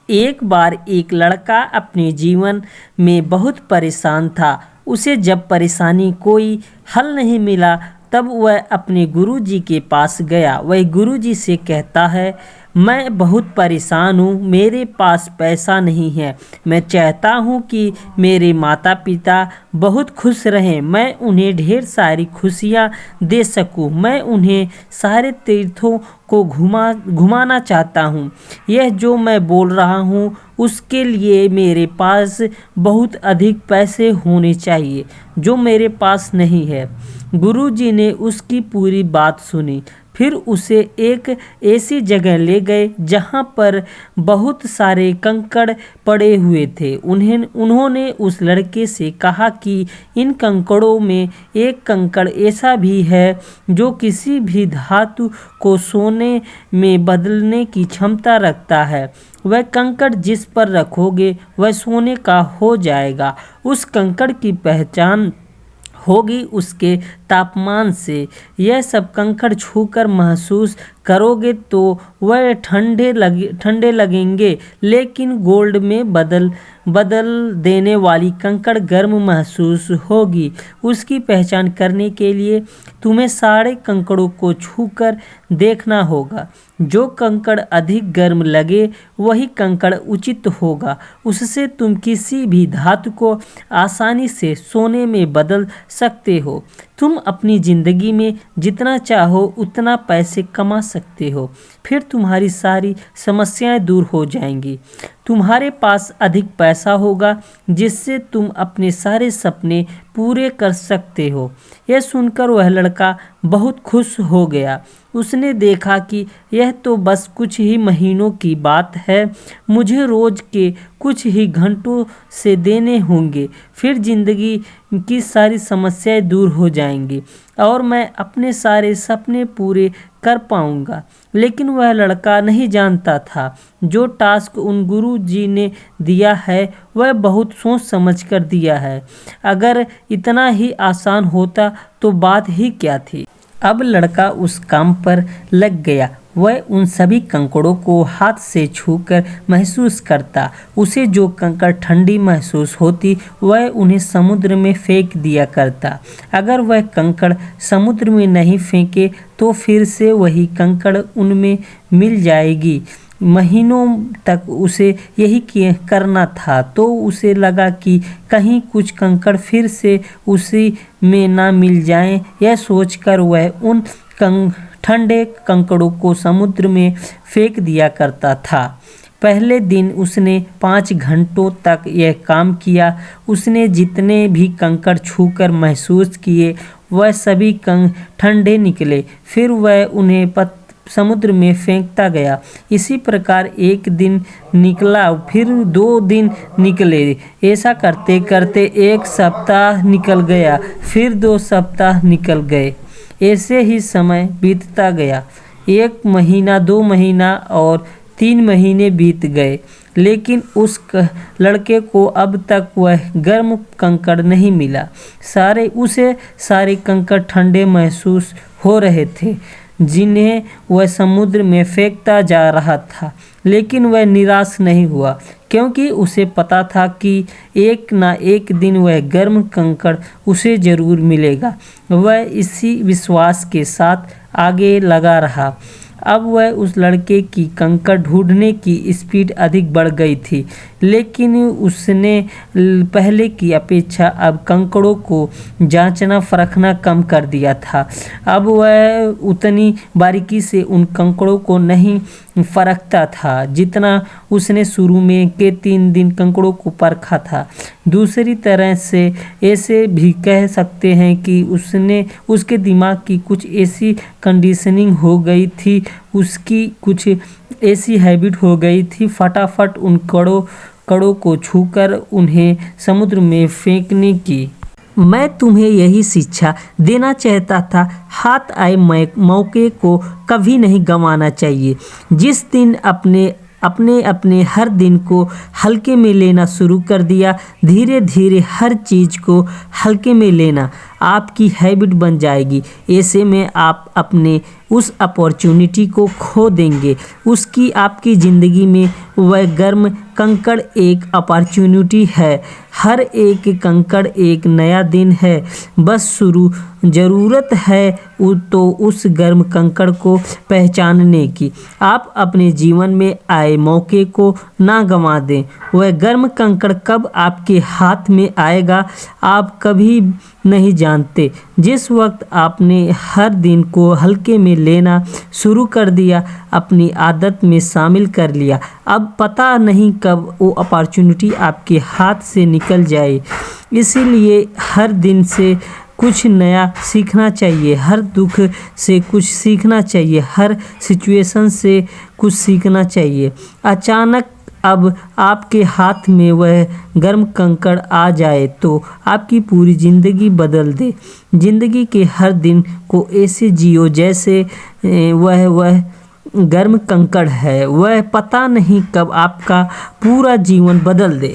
एक बार एक लड़का अपने जीवन में बहुत परेशान था। उसे जब परेशानी कोई हल नहीं मिला तब वह अपने गुरुजी के पास गया। वह गुरुजी से कहता है, मैं बहुत परेशान हूँ, मेरे पास पैसा नहीं है। मैं चाहता हूँ कि मेरे माता पिता बहुत खुश रहें, मैं उन्हें ढेर सारी खुशियाँ दे सकूँ। मैं उन्हें सारे तीर्थों को घुमाना चाहता हूँ। यह जो मैं बोल रहा हूँ उसके लिए मेरे पास बहुत अधिक पैसे होने चाहिए, जो मेरे पास नहीं है। गुरुजी ने उसकी पूरी बात सुनी। फिर उसे एक ऐसी जगह ले गए जहाँ पर बहुत सारे कंकड़ पड़े हुए थे। उन्होंने उस लड़के से कहा कि इन कंकड़ों में एक कंकड़ ऐसा भी है जो किसी भी धातु को सोने में बदलने की क्षमता रखता है। वह कंकड़ जिस पर रखोगे वह सोने का हो जाएगा। उस कंकड़ की पहचान होगी उसके तापमान से। यह सब कंकड़ छूकर महसूस करोगे तो वह ठंडे लगेंगे, लेकिन गोल्ड में बदल देने वाली कंकड़ गर्म महसूस होगी। उसकी पहचान करने के लिए तुम्हें सारे कंकड़ों को छूकर देखना होगा। जो कंकड़ अधिक गर्म लगे वही कंकड़ उचित होगा। उससे तुम किसी भी धातु को आसानी से सोने में बदल सकते हो। तुम अपनी ज़िंदगी में जितना चाहो उतना पैसे कमा सकते हो। फिर तुम्हारी सारी समस्याएं दूर हो जाएंगी। तुम्हारे पास अधिक पैसा होगा जिससे तुम अपने सारे सपने पूरे कर सकते हो। यह सुनकर वह लड़का बहुत खुश हो गया। उसने देखा कि यह तो बस कुछ ही महीनों की बात है, मुझे रोज के कुछ ही घंटों से देने होंगे, फिर जिंदगी की सारी समस्याएं दूर हो जाएंगी और मैं अपने सारे सपने पूरे कर पाऊंगा। लेकिन वह लड़का नहीं जानता था जो टास्क उन गुरु जी ने दिया है वह बहुत सोच समझ कर दिया है। अगर इतना ही आसान होता तो बात ही क्या थी। अब लड़का उस काम पर लग गया। वह उन सभी कंकड़ों को हाथ से छूकर महसूस करता। उसे जो कंकड़ ठंडी महसूस होती वह उन्हें समुद्र में फेंक दिया करता। अगर वह कंकड़ समुद्र में नहीं फेंके तो फिर से वही कंकड़ उनमें मिल जाएगी। महीनों तक उसे यही करना था, तो उसे लगा कि कहीं कुछ कंकड़ फिर से उसी में ना मिल जाएं। यह सोचकर वह उन ठंडे कंकड़ों को समुद्र में फेंक दिया करता था। पहले दिन उसने 5 घंटों तक यह काम किया। उसने जितने भी कंकड़ छूकर महसूस किए वह सभी ठंडे निकले। फिर वह उन्हें समुद्र में फेंकता गया। इसी प्रकार एक दिन निकला, फिर 2 दिन निकले। ऐसा करते करते 1 सप्ताह निकल गया, फिर 2 सप्ताह निकल गए। ऐसे ही समय बीतता गया। 1 महीना, 2 महीना और 3 महीने बीत गए, लेकिन उस लड़के को अब तक वह गर्म कंकड़ नहीं मिला। उसे सारे कंकड़ ठंडे महसूस हो रहे थे जिन्हें वह समुद्र में फेंकता जा रहा था। लेकिन वह निराश नहीं हुआ, क्योंकि उसे पता था कि एक ना एक दिन वह गर्म कंकड़ उसे जरूर मिलेगा। वह इसी विश्वास के साथ आगे लगा रहा। अब वह उस लड़के की कंकड़ ढूंढने की स्पीड अधिक बढ़ गई थी, लेकिन उसने पहले की अपेक्षा अब कंकड़ों को जांचना परखना कम कर दिया था। अब वह उतनी बारीकी से उन कंकड़ों को नहीं परखता था जितना उसने शुरू में के 3 दिन कंकड़ों को परखा था। दूसरी तरह से ऐसे भी कह सकते हैं कि उसके दिमाग की कुछ ऐसी कंडीशनिंग हो गई थी, उसकी कुछ ऐसी हैबिट हो गई थी फटाफट उन कड़ों को छूकर उन्हें समुद्र में फेंकने की। मैं तुम्हें यही शिक्षा देना चाहता था। हाथ आए मौके को कभी नहीं गंवाना चाहिए। जिस दिन अपने अपने हर दिन को हल्के में लेना शुरू कर दिया। धीरे धीरे हर चीज़ को हल्के में लेना आपकी हैबिट बन जाएगी। ऐसे में आप अपने उस अपॉर्चुनिटी को खो देंगे। उसकी आपकी ज़िंदगी में वह गर्म कंकड़ एक अपॉर्चुनिटी है। हर एक कंकड़ एक नया दिन है। बस ज़रूरत है तो उस गर्म कंकड़ को पहचानने की। आप अपने जीवन में आए मौके को ना गंवा दें। वह गर्म कंकड़ कब आपके हाथ में आएगा आप कभी नहीं जानते। जिस वक्त आपने हर दिन को हल्के में लेना शुरू कर दिया, अपनी आदत में शामिल कर लिया, अब पता नहीं कब वो अपॉर्चुनिटी आपके हाथ से निकल जाए। इसीलिए हर दिन से कुछ नया सीखना चाहिए, हर दुख से कुछ सीखना चाहिए, हर सिचुएशन से कुछ सीखना चाहिए। अचानक अब आपके हाथ में वह गर्म कंकड़ आ जाए तो आपकी पूरी ज़िंदगी बदल दे। ज़िंदगी के हर दिन को ऐसे जियो जैसे वह गर्म कंकड़ है। वह पता नहीं कब आपका पूरा जीवन बदल दे।